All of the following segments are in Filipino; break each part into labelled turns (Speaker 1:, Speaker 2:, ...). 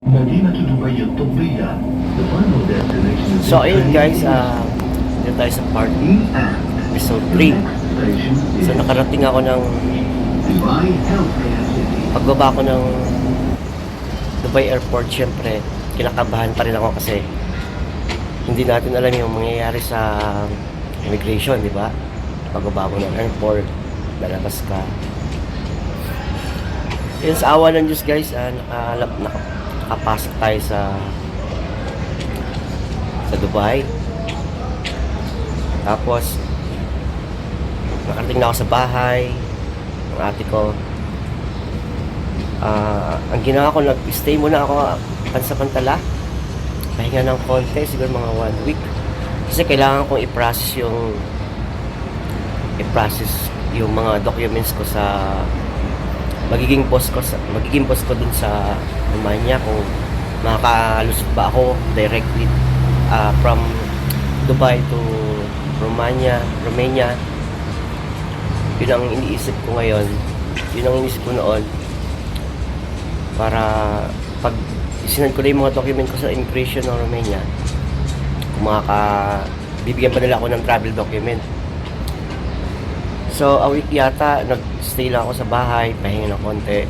Speaker 1: مدينة دبي الطبية. The final destination is
Speaker 2: So ayun guys, dito tayo sa part episode 3. So nakarating ako ng
Speaker 1: Dubai Healthcare City.
Speaker 2: pagbaba ko ng Dubai Airport. Syempre kinakabahan pa rin ako kasi hindi natin alam yung mangyayari sa immigration, di ba? Pagbaba mo ng airport, lalabas ka. Yun, sa awa ng Diyos guys, nakapasok tayo sa Dubai. Tapos nakarating na ako sa bahay ng ate ko. Ang ginawa ko, nag-stay muna ako pansamantala, pahinga ng konti, siguro mga 1 week, kasi kailangan kong i-process yung mga documents ko sa magiging boss ko dun sa Romania, kung makakalusot ba ako directly from Dubai to Romania. Yun ang iniisip ko ngayon, yun ang iniisip ko noon, para pag sinend ko na yung mga document ko sa immigration ng Romania, kung bibigyan pa nila ako ng travel document. So a week yata nag-stay lang ako sa bahay, pahinga ng konti,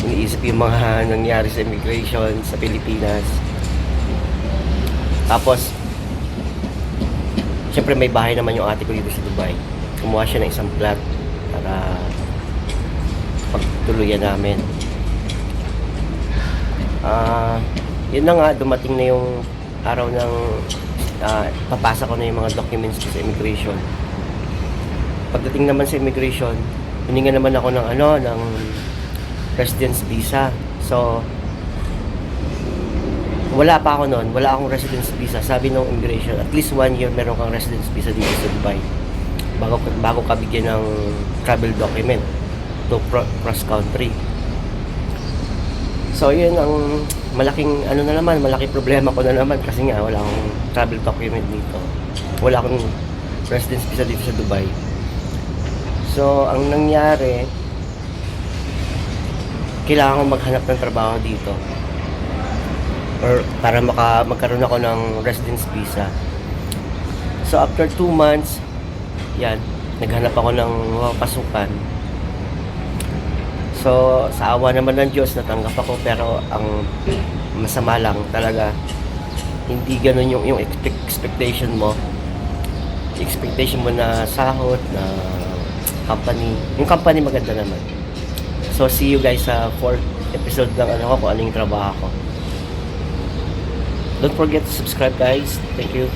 Speaker 2: iniisip yung mga nangyari sa immigration sa Pilipinas. Tapos syempre may bahay naman yung ate ko dito sa Dubai, kumuha siya ng isang plot para pagtuluyan namin. Yun na nga, dumating na yung araw ng papasa ko na yung mga documents ko sa immigration. Pagdating naman sa immigration, hininga naman ako ng residence visa. So wala pa ako noon, wala akong residence visa. Sabi ng immigration, at least 1 year meron kang residence visa dito sa Dubai bago ka bigyan ng travel document to cross country. So yun ang malaking malaking problema ko na naman, kasi nga wala akong travel document dito, wala akong residence visa dito sa Dubai. So ang nangyari, kailangan kong maghanap ng trabaho dito or para magkaroon ako ng residence visa. So after 2 months, yan, naghanap ako ng pasukan. So sa awa naman ng Diyos, natanggap ako, pero ang masama lang talaga, hindi ganun yung expectation mo na sahod, na company. Yung company maganda naman. So see you guys sa 4th episode ng kung ano yung trabaho ko. Don't forget to subscribe guys. Thank you.